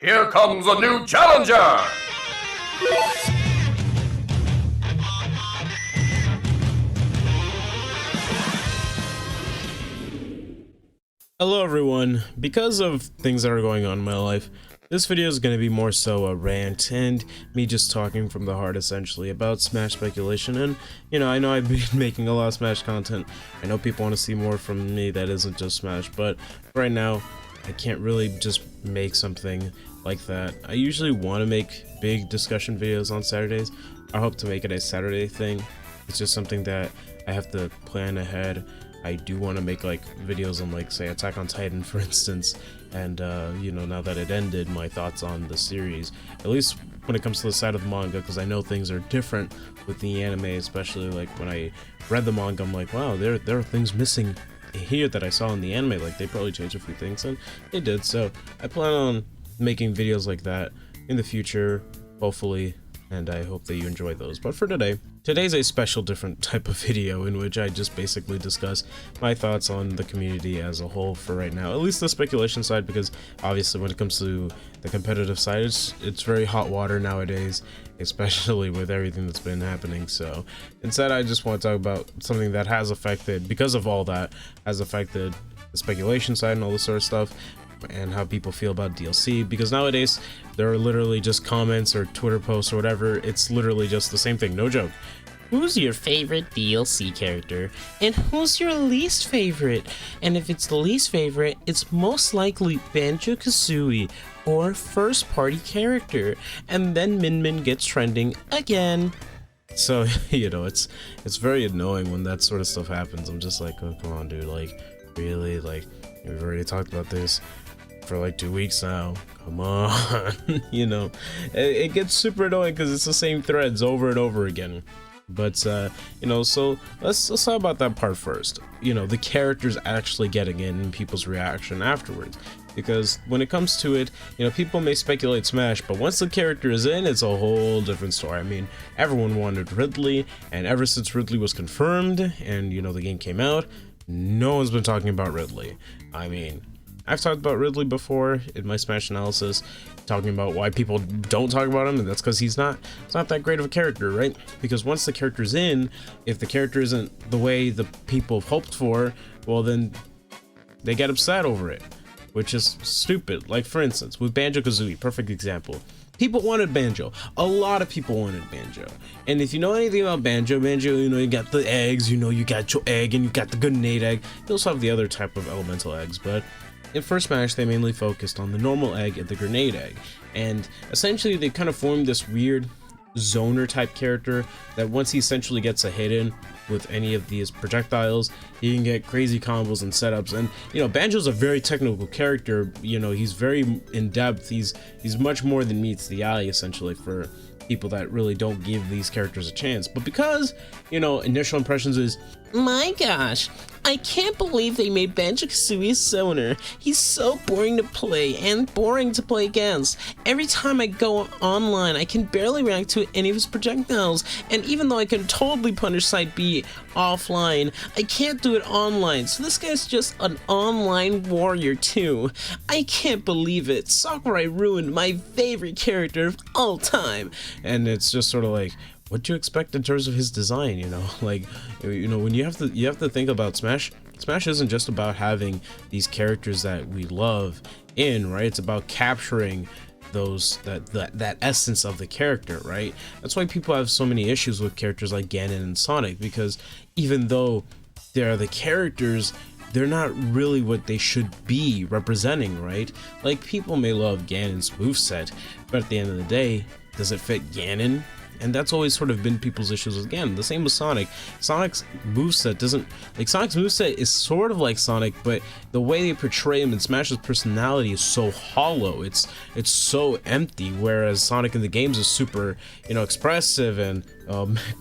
Here comes a new challenger! Hello everyone. Because of things that are going on in my life, this video is going to be more so a rant and me just talking from the heart essentially about Smash speculation. And I know I've been making a lot of Smash content. I know people want to see more from me that isn't just Smash, but right now I can't really just make something like that. I usually want to make big discussion videos on Saturdays. I hope to make it a Saturday thing. It's just something that I have to plan ahead. I do want to make like videos on, like, say, Attack on Titan, for instance, and now that it ended, my thoughts on the series, at least when it comes to the side of the manga, because I know things are different with the anime, especially like when I read the manga, I'm like, wow, there are things missing here that I saw in the anime. Like, they probably changed a few things, and they did. So I plan on making videos like that in the future, hopefully, and I hope that you enjoy those. But for today's a special different type of video in which I just basically discuss my thoughts on the community as a whole for right now, at least the speculation side, because obviously when it comes to the competitive side, it's very hot water nowadays, especially with everything that's been happening. So instead, I just want to talk about something that has affected, because of all that, has affected the speculation side and all this sort of stuff, and how people feel about DLC, because nowadays there are literally just comments or Twitter posts or whatever. It's literally just the same thing, no joke. Who's your favorite DLC character? And who's your least favorite? And if it's the least favorite, it's most likely BanjoKazooie or first party character. And then Min gets trending again. So, it's very annoying when that sort of stuff happens. I'm just like, oh, come on, dude, like, really? Like, we've already talked about this for like 2 weeks now, come on. It gets super annoying because it's the same threads over and over again. But so let's talk about that part first. The characters actually getting in and people's reaction afterwards, because when it comes to it, people may speculate Smash, but once the character is in, it's a whole different story. I mean, everyone wanted Ridley, and ever since Ridley was confirmed and the game came out, no one's been talking about Ridley. I mean, I've talked about Ridley before in my Smash analysis, talking about why people don't talk about him, and that's because it's not that great of a character, right? Because once the character's in, if the character isn't the way the people hoped for, well, then they get upset over it, which is stupid. Like, for instance, with BanjoKazooie, perfect example. People wanted Banjo. A lot of people wanted Banjo. And if you know anything about Banjo, you got the eggs, you got your egg, and you got the grenade egg. You also have the other type of elemental eggs, but in First Smash, they mainly focused on the normal egg and the grenade egg. And essentially, they kind of formed this weird zoner type character that once he essentially gets a hit in with any of these projectiles, he can get crazy combos and setups. And Banjo's a very technical character. He's very in depth. He's much more than meets the eye, essentially, for people that really don't give these characters a chance. But because initial impressions is, my gosh, I can't believe they made BanjoKazooie a zoner. He's so boring to play and boring to play against. Every time I go online, I can barely react to any of his projectiles, and even though I can totally punish Side B offline, I can't do it online. So this guy's just an online warrior too. I can't believe it. Sakurai ruined my favorite character of all time. And it's just sort of like, what do you expect in terms of his design? When you have to think about Smash isn't just about having these characters that we love in, right? It's about capturing that essence of the character, right? That's why people have so many issues with characters like Ganon and Sonic, because even though they're the characters, they're not really what they should be representing, right? Like, people may love Ganon's moveset, but at the end of the day, does it fit Ganon? And that's always sort of been people's issues with Ganon. The same with Sonic. Sonic's moveset Sonic's moveset is sort of like Sonic, but the way they portray him in Smash's personality is so hollow. It's so empty, whereas Sonic in the games is super, expressive and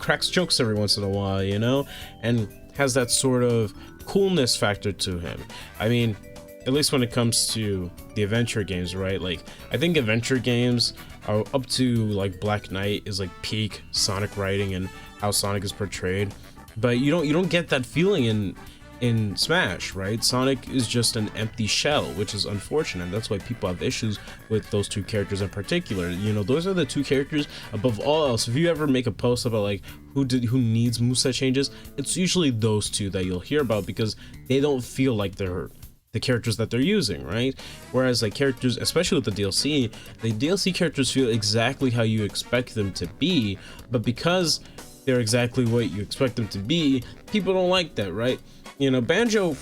cracks jokes every once in a while, and has that sort of coolness factor to him. I mean, at least when it comes to the adventure games, right? Like, I think adventure games are up to like Black Knight is like peak Sonic writing and how Sonic is portrayed, but you don't get that feeling in in Smash, right? Sonic is just an empty shell, which is unfortunate. That's why people have issues with those two characters in particular. You know, those are the two characters above all else. If you ever make a post about like who needs moveset changes, it's usually those two that you'll hear about, because they don't feel like they're the characters that they're using, right? Whereas like characters, especially with the DLC characters feel exactly how you expect them to be, but because they're exactly what you expect them to be, people don't like that, right? You know, Banjo,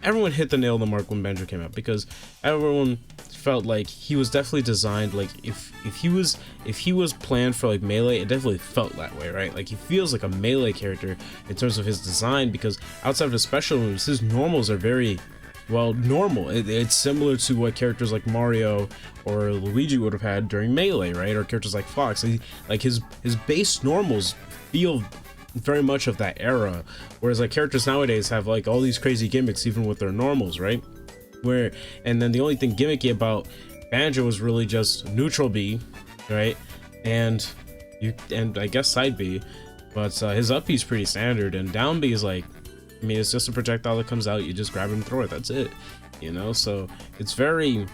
everyone hit the nail on the mark when Banjo came out, because everyone felt like he was definitely designed, like if he was planned for like melee, it definitely felt that way, right? Like he feels like a melee character in terms of his design, because outside of his special moves, his normals are very, well, normal. It's similar to what characters like Mario or Luigi would have had during melee, right? Or characters like Fox. Like his base normals feel very much of that era, whereas like characters nowadays have like all these crazy gimmicks even with their normals, right? And then the only thing gimmicky about Banjo was really just neutral B, right? And I guess side B, but his up B is pretty standard, and down B is like, I mean, it's just a projectile that comes out, you just grab it and throw it, that's it, you know? So it's very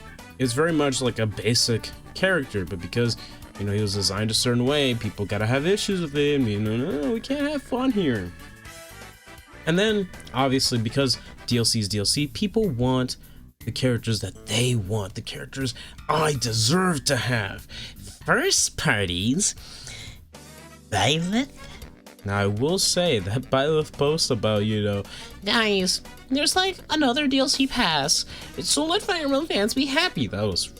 much like a basic character, but because, you know, he was designed a certain way, people gotta have issues with him, you know, no, we can't have fun here. And then obviously, because DLC is DLC, people want the characters that they want, the characters I deserve to have. First parties, Violet. Now I will say that Biola post about, you know, Guys, there's like another DLC pass, so let Fire Emblem fans be happy. that was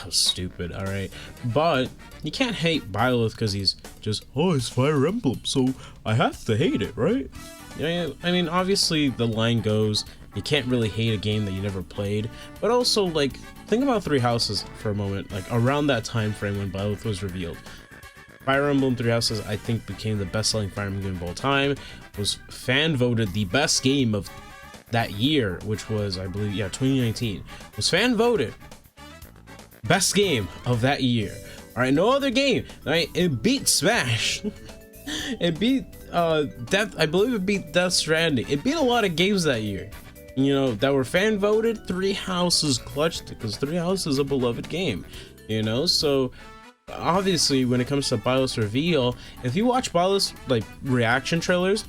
stupid, all right, but you can't hate Biola because he's just, oh, it's Fire Emblem, so I have to hate it, right? Yeah, I mean, obviously the line goes, you can't really hate a game that you never played, but also like think about Three Houses for a moment. Like around that time frame when Biola was revealed, Fire Emblem Three Houses, I think, became the best-selling Fire Emblem game of all time, was fan voted the best game of that year, which was, I believe, yeah, 2019, was fan voted best game of that year. All right, no other game, right? It beat Smash. It beat I believe it beat Death Stranding. It beat a lot of games that year, you know, that were fan voted. Three Houses clutched it, because Three Houses is a beloved game, you know. So obviously when it comes to Biola's reveal, if you watch Biola's like reaction trailers,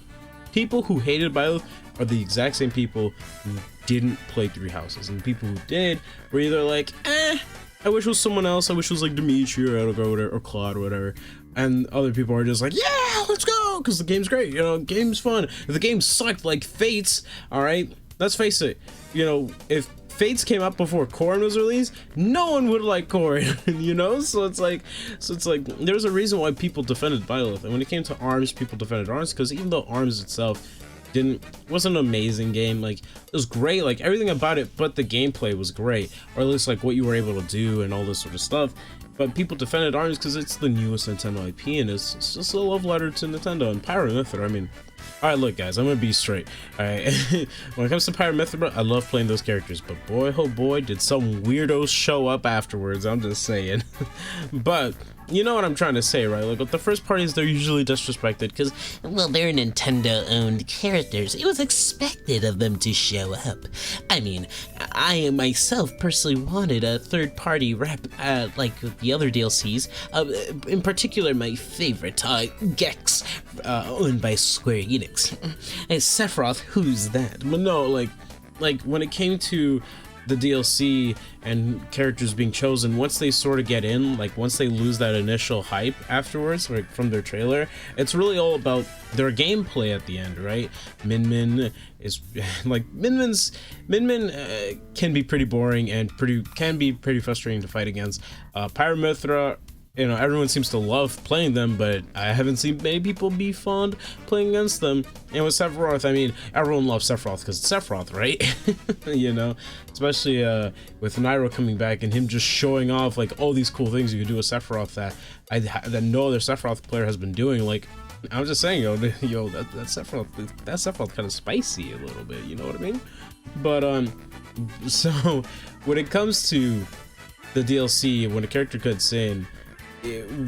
people who hated Biola are the exact same people who didn't play Three Houses, and the people who did were either like, I wish it was someone else, I wish it was like Dimitri or whatever, or Claude or whatever, and other people are just like, yeah, let's go, because the game's great, you know, game's fun. If the game sucked like Fates, all right, let's face it, you know, if Fates came out before Corrin was released, no one would like Corrin, you know? So it's like there's a reason why people defended Biola. And when it came to ARMS, people defended ARMS, because even though ARMS itself wasn't an amazing game, like it was great, like everything about it but the gameplay was great, or at least like what you were able to do and all this sort of stuff. But people defended ARMS because it's the newest Nintendo IP, and it's just a love letter to Nintendo. And Pyromethra, I mean, all right, look guys, I'm gonna be straight, all right? When it comes to Pyromethra, I love playing those characters, but boy, oh boy, did some weirdos show up afterwards, I'm just saying. But you know what I'm trying to say, right? Like with the first parties, they're usually disrespected because, Well, they're Nintendo-owned characters. It was expected of them to show up. I mean, I myself personally wanted a third-party rep, like the other DLCs. In particular, my favorite, Gex, owned by Square Enix. And Sephiroth, who's that? but no, like when it came to the DLC and characters being chosen, once they sort of get in, like once they lose that initial hype afterwards, like from their trailer, it's really all about their gameplay at the end, right? Min is like Min can be pretty boring and can be pretty frustrating to fight against. Pyromethra, you know, everyone seems to love playing them, but I haven't seen many people be fond playing against them. And with Sephiroth, I mean, everyone loves Sephiroth because it's Sephiroth, right? You know, especially with Nairo coming back and him just showing off like all these cool things you can do with Sephiroth that no other Sephiroth player has been doing. Like, I'm just saying, yo, that Sephiroth kind of spicy a little bit, you know what I mean? But so when it comes to the DLC, when a character cuts in,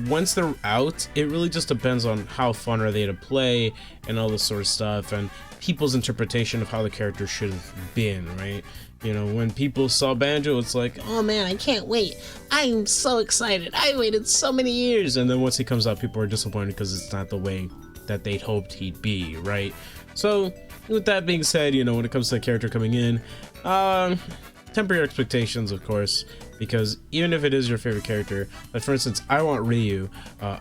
once they're out, it really just depends on how fun are they to play and all this sort of stuff, and people's interpretation of how the character should have been, right? You know, when people saw Banjo, it's like, oh man, I can't wait. I'm so excited. I waited so many years. And then once he comes out, people are disappointed because it's not the way that they'd hoped he'd be, right? So with that being said, you know, when it comes to the character coming in, temper your expectations, of course, because even if it is your favorite character, like for instance, I want Ryu,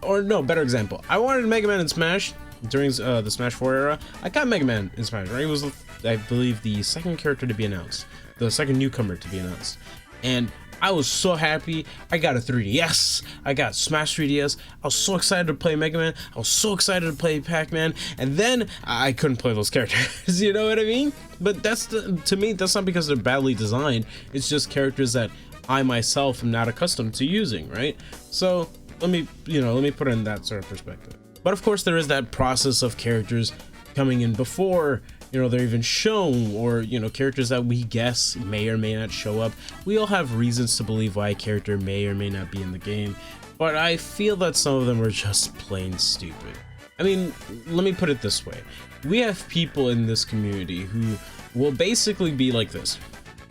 or no, better example, I wanted Mega Man in Smash during the Smash 4 era. I got Mega Man in Smash, right? It was, I believe, the second character to be announced, the second newcomer to be announced, and I was so happy. I got a 3DS, I got Smash 3DS, I was so excited to play Mega Man, I was so excited to play Pac-Man, and then I couldn't play those characters, you know what I mean? But that's to me, that's not because they're badly designed, it's just characters that I myself am not accustomed to using, right? So let me put it in that sort of perspective. But of course there is that process of characters coming in before, you know, they're even shown, or, you know, characters that we guess may or may not show up. We all have reasons to believe why a character may or may not be in the game, but I feel that some of them are just plain stupid. I mean, let me put it this way. We have people in this community who will basically be like this.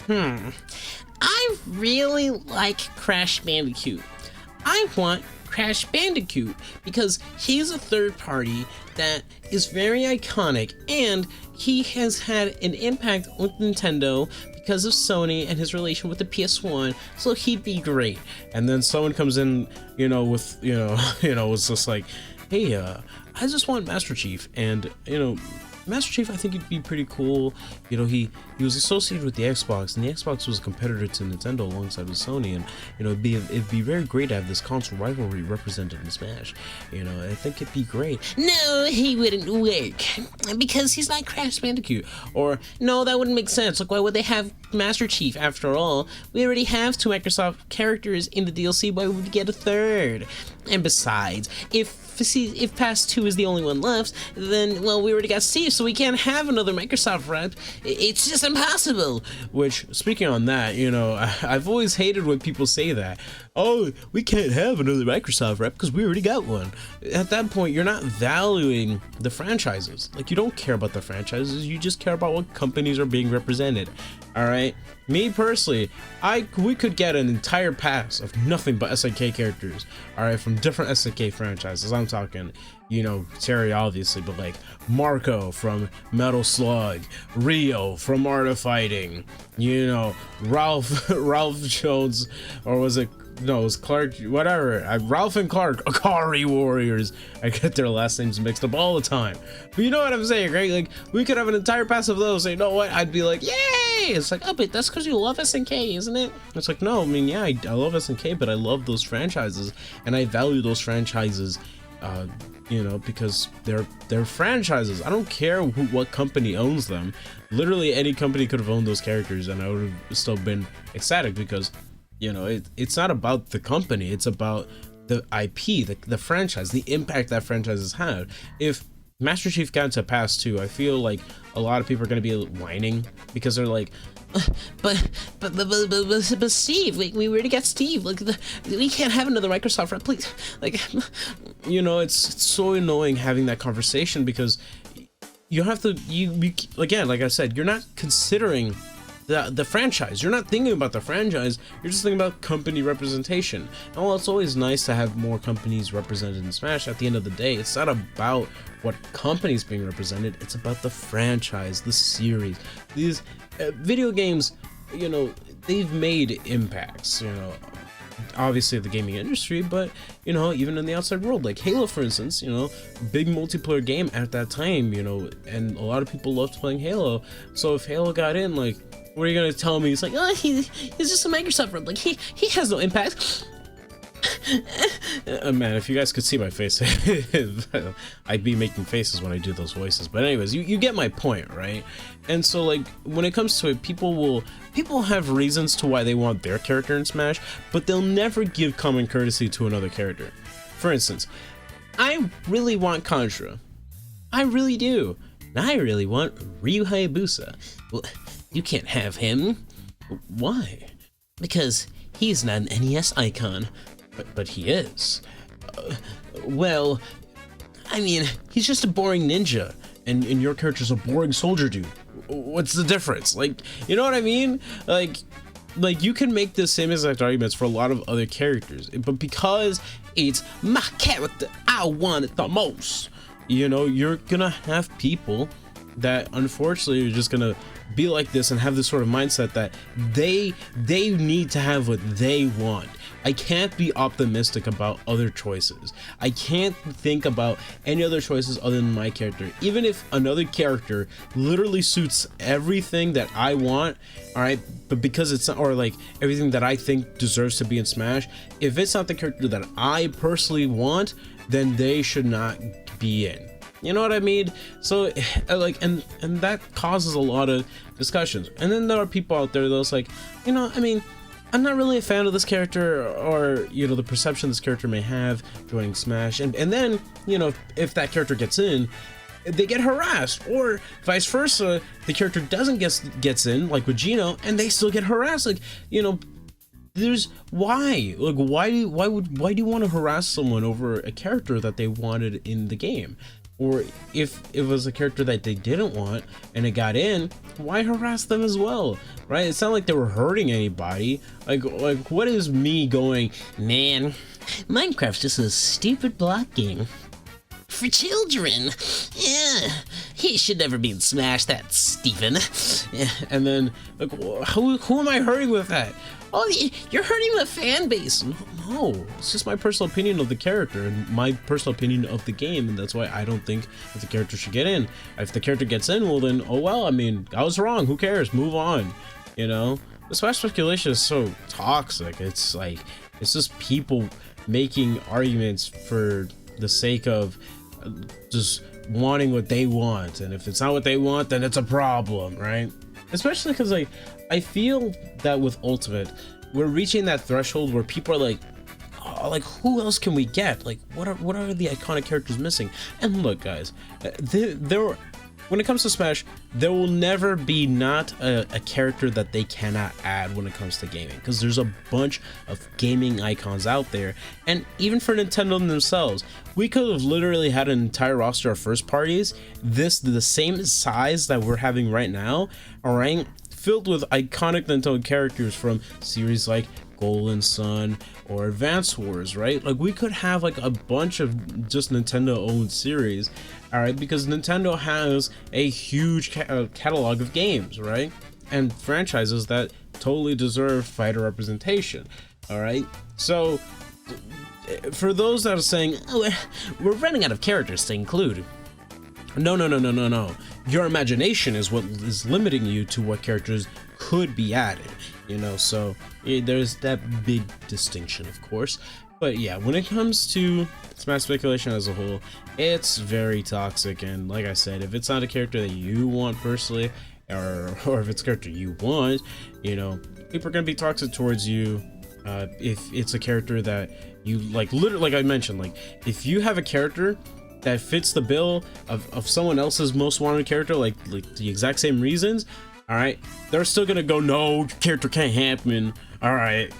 I really like Crash Bandicoot. I want Crash Bandicoot because he's a third party that is very iconic, and he has had an impact with Nintendo because of Sony and his relation with the PS1, so he'd be great. And then someone comes in, you know, with, it's just like, hey, I just want Master Chief, and, you know, Master Chief, I think he'd be pretty cool. You know, he was associated with the Xbox, and the Xbox was a competitor to Nintendo alongside with Sony, and, you know, it'd be very great to have this console rivalry represented in Smash. You know, I think it'd be great. No, he wouldn't work because he's not Crash Bandicoot. Or, no, that wouldn't make sense. Like, why would they have Master Chief? After all, we already have 2 Microsoft characters in the DLC. Why would we get a third? And besides, if past 2 is the only one left, then, well, we already got Steve, so we can't have another Microsoft rep. It's just impossible. Which, speaking on that, you know, I've always hated when people say that. Oh, we can't have another Microsoft rep because we already got one. At that point, you're not valuing the franchises. Like, you don't care about the franchises, you just care about what companies are being represented. Alright? Me personally, we could get an entire pass of nothing but SNK characters, alright, from different SNK franchises. I'm talking, you know, Terry obviously, but like Marco from Metal Slug, Rio from Art of Fighting, you know, Ralph Jones, or was it, no, it was Clark, whatever, Ralph and Clark, Akari Warriors. I get their last names mixed up all the time. But you know what I'm saying, right? Like, we could have an entire pass of those, so you know what? I'd be like, yay! It's like, oh, but that's because you love SNK, isn't it? It's like, no, I mean, yeah, I love SNK, but I love those franchises, and I value those franchises, you know, because they're franchises. I don't care what company owns them. Literally, any company could have owned those characters, and I would have still been ecstatic because, you know, it's not about the company, it's about the IP, the franchise, the impact that franchise has had. If Master Chief got into Pass 2, I feel like a lot of people are going to be whining because they're like, but Steve, we already got Steve. Like, we can't have another Microsoft rep, please. Like, you know, it's so annoying having that conversation because you have to, you again, like I said, you're not considering the franchise. You're not thinking about the franchise, you're just thinking about company representation. And while it's always nice to have more companies represented in Smash, at the end of the day, it's not about what company's being represented, it's about the franchise, the series. These video games, you know, they've made impacts, you know, obviously the gaming industry, but, you know, even in the outside world, like Halo, for instance, you know, big multiplayer game at that time, you know, and a lot of people loved playing Halo. So if Halo got in, like, what are you gonna tell me? It's like, oh, he's just a Microsoft rep. Like, he has no impact. Man, if you guys could see my face, I'd be making faces when I do those voices. But anyways, you get my point, right? And so, like, when it comes to it, people have reasons to why they want their character in Smash, but they'll never give common courtesy to another character. For instance, I really want Contra. I really do. And I really want Ryu Hayabusa. Well, you can't have him. Why? Because he's not an NES icon. But he is. well, I mean, he's just a boring ninja, and your character's a boring soldier dude. What's the difference? Like, you know what I mean? Like you can make the same exact arguments for a lot of other characters, but because it's my character, I want it the most. You know, you're gonna have people that unfortunately are just gonna be like this and have this sort of mindset that they need to have what they want. I can't be optimistic about other choices. I can't think about any other choices other than my character. Even if another character literally suits everything that I want, all right, but because it's not, or like everything that I think deserves to be in Smash, if it's not the character that I personally want, then they should not be in. You know what I mean? So like, and that causes a lot of discussions. And then there are people out there that's like, you know, I mean, I'm not really a fan of this character, or, you know, the perception this character may have joining Smash. And then, you know, if that character gets in, they get harassed, or vice versa, the character doesn't gets in, like with Gino, and they still get harassed. Like, you know, there's why do you want to harass someone over a character that they wanted in the game? Or if it was a character that they didn't want and it got in, why harass them as well, right? It's not like they were hurting anybody. Like what is me going, man, Minecraft's just a stupid block game for children. Yeah, he should never be in Smash, that Steven. Yeah, and then like, who am I hurting with that? Oh, you're hurting the fan base. No, it's just my personal opinion of the character and my personal opinion of the game, and that's why I don't think that the character should get in. If the character gets in, well then, oh well, I mean, I was wrong, who cares, move on, you know? The Smash speculation is so toxic. It's like, it's just people making arguments for the sake of just wanting what they want, and if it's not what they want, then it's a problem, right? Especially because, like, I feel that with Ultimate, we're reaching that threshold where people are like, oh, like, who else can we get? Like, what are the iconic characters missing? And look, guys, when it comes to Smash, there will never be not a character that they cannot add when it comes to gaming, because there's a bunch of gaming icons out there. And even for Nintendo themselves, we could have literally had an entire roster of first parties, the same size that we're having right now, all right, filled with iconic Nintendo characters from series like Golden Sun or Advance Wars, right? Like, we could have like a bunch of just Nintendo owned series, all right, because Nintendo has a huge catalog of games, right, and franchises that totally deserve fighter representation, all right. So for those that are saying, oh, we're running out of characters to include, no, your imagination is what is limiting you to what characters could be added, you know. So there's that big distinction, of course. But yeah, when it comes to Smash speculation as a whole, it's very toxic. And like I said, if it's not a character that you want personally, or if it's a character you want, you know, people are gonna be toxic towards you. If it's a character that you like, literally, like I mentioned, like if you have a character that fits the bill of someone else's most wanted character, like the exact same reasons, all right, they're still gonna go, no, character can't happen, all right,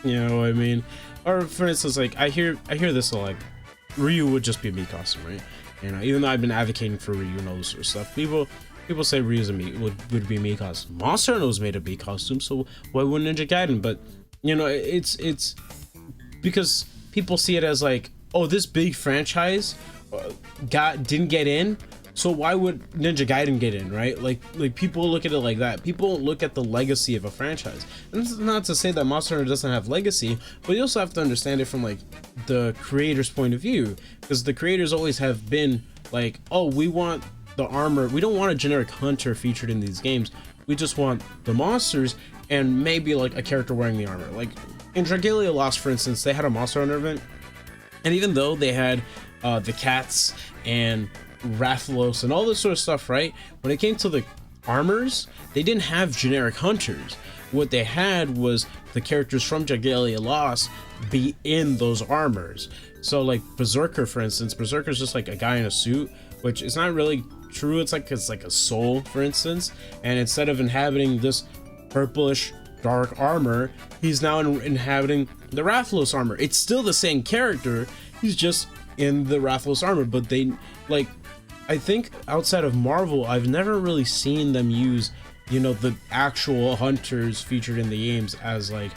you know what I mean? Or for instance, like I hear this a lot, like Ryu would just be a Mii costume, right? You know, even though I've been advocating for Ryu and all this sort of stuff, people say Ryu's would be a Mii costume. Monster Hunter's made a Mii costume, so why wouldn't Ninja Gaiden? But you know, it's because people see it as like, oh, this big franchise didn't get in, so why would Ninja Gaiden get in, right? Like people look at it like that. People don't look at the legacy of a franchise. And this is not to say that Monster Hunter doesn't have legacy, but you also have to understand it from like the creator's point of view, because the creators always have been like, oh, we want the armor, we don't want a generic hunter featured in these games, we just want the monsters and maybe like a character wearing the armor. Like in Dragalia Lost, for instance, they had a Monster Hunter event, and even though they had the cats and Rathalos and all this sort of stuff, right, when it came to the armors, they didn't have generic hunters. What they had was the characters from Dragalia Lost be in those armors. So like Berserker, for instance, Berserker's just like a guy in a suit, which is not really true. It's like a soul, for instance, and instead of inhabiting this purplish dark armor, he's now inhabiting the Rathalos armor. It's still the same character, he's just in the Rathalos armor. But they, like, I think outside of Marvel, I've never really seen them use, you know, the actual hunters featured in the games as like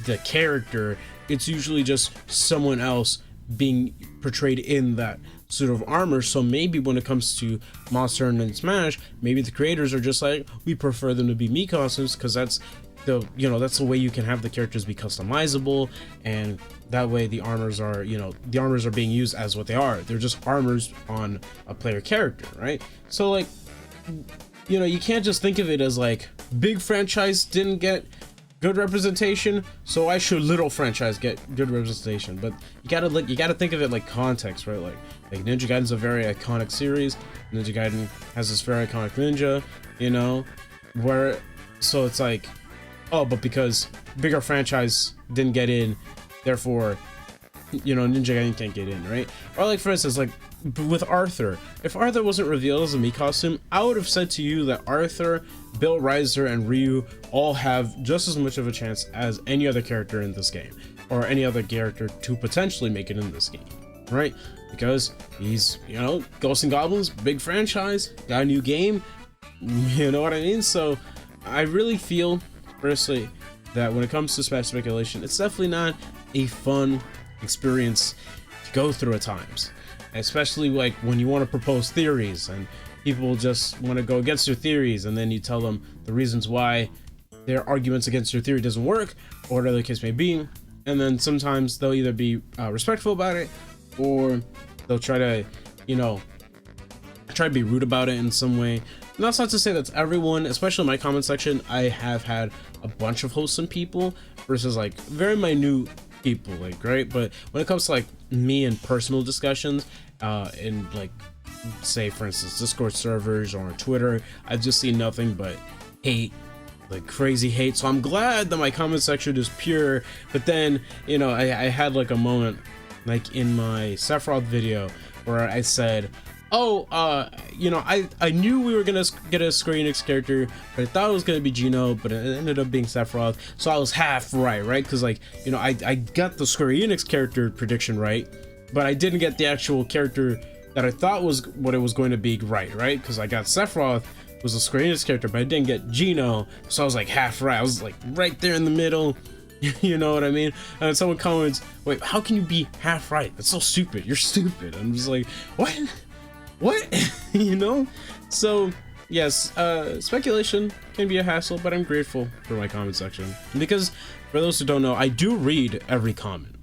the character. It's usually just someone else being portrayed in that sort of armor. So maybe when it comes to Monster Hunter and Smash, maybe the creators are just like, we prefer them to be Mii costumes because that's the, you know, that's the way you can have the characters be customizable, and that way the armors are, you know, the armors are being used as what they are. They're just armors on a player character, right? So like, you know, you can't just think of it as like big franchise didn't get good representation, so why should little franchise get good representation? But you gotta think of it like context, right? Like Ninja Gaiden's a very iconic series. Ninja Gaiden has this very iconic ninja, you know, where, so it's like, oh, but because bigger franchise didn't get in, therefore, you know, Ninja Gaiden can't get in, right? Or like, for instance, like with Arthur, if Arthur wasn't revealed as a Mii costume, I would have said to you that Arthur, Bill Riser, and Ryu all have just as much of a chance as any other character in this game, or any other character to potentially make it in this game, right? Because he's, you know, Ghosts and Goblins, big franchise, got a new game, you know what I mean? So I really feel, personally, that when it comes to Smash speculation, it's definitely not a fun experience to go through at times, especially like when you want to propose theories and people just want to go against your theories, and then you tell them the reasons why their arguments against your theory doesn't work, or whatever the case may be, and then sometimes they'll either be respectful about it, or they'll try to, you know, try to be rude about it in some way. And that's not to say that's everyone, especially in my comment section. I have had a bunch of wholesome people versus like very minute people, like, right? But when it comes to like me and personal discussions, in like, say for instance Discord servers or on Twitter, I've just seen nothing but hate, like crazy hate. So I'm glad that my comment section is pure. But then, you know, I had like a moment like in my Sephiroth video where I said, oh, you know, I knew we were gonna get a Square Enix character, but I thought it was gonna be Gino, but it ended up being Sephiroth, so I was half right? Because like, you know, I got the Square Enix character prediction right, but I didn't get the actual character that I thought was what it was going to be right? Because I got Sephiroth was a Square Enix character, but I didn't get Gino, so I was like half right. I was like right there in the middle. You know what I mean? And someone comments, wait, how can you be half right? That's so stupid. You're stupid. I'm just like, what? You know? So yes, speculation can be a hassle, but I'm grateful for my comment section, because for those who don't know, I do read every comment.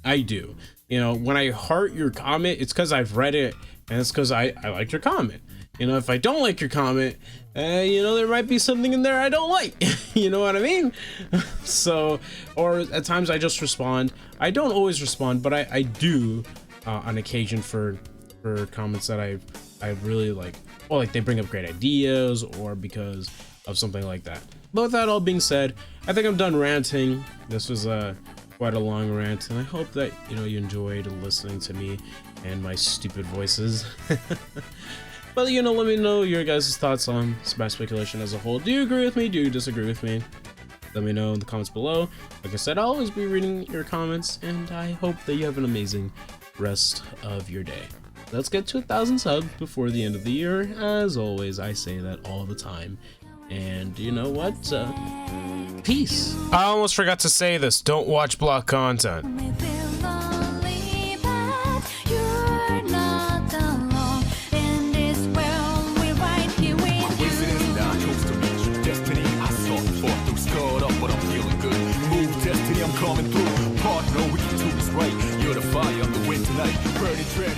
I do. You know, when I heart your comment, it's because I've read it, and it's because I liked your comment. You know, if I don't like your comment, you know, there might be something in there I don't like. You know what I mean? So, or at times I just respond. I don't always respond, but I do on occasion for comments that I really like, or like they bring up great ideas, or because of something like that. But with that all being said, I think I'm done ranting. This was quite a long rant, and I hope that, you know, you enjoyed listening to me and my stupid voices. But, you know, let me know your guys' thoughts on Smash speculation as a whole. Do you agree with me? Do you disagree with me? Let me know in the comments below. Like I said, I'll always be reading your comments, and I hope that you have an amazing rest of your day. Let's get to 1,000 subs before the end of the year. As always, I say that all the time. And you know what? Peace. I almost forgot to say this. Don't watch block content. Coming through, partner, we can do this right. You're the fire, I'm the wind tonight. Burning dread,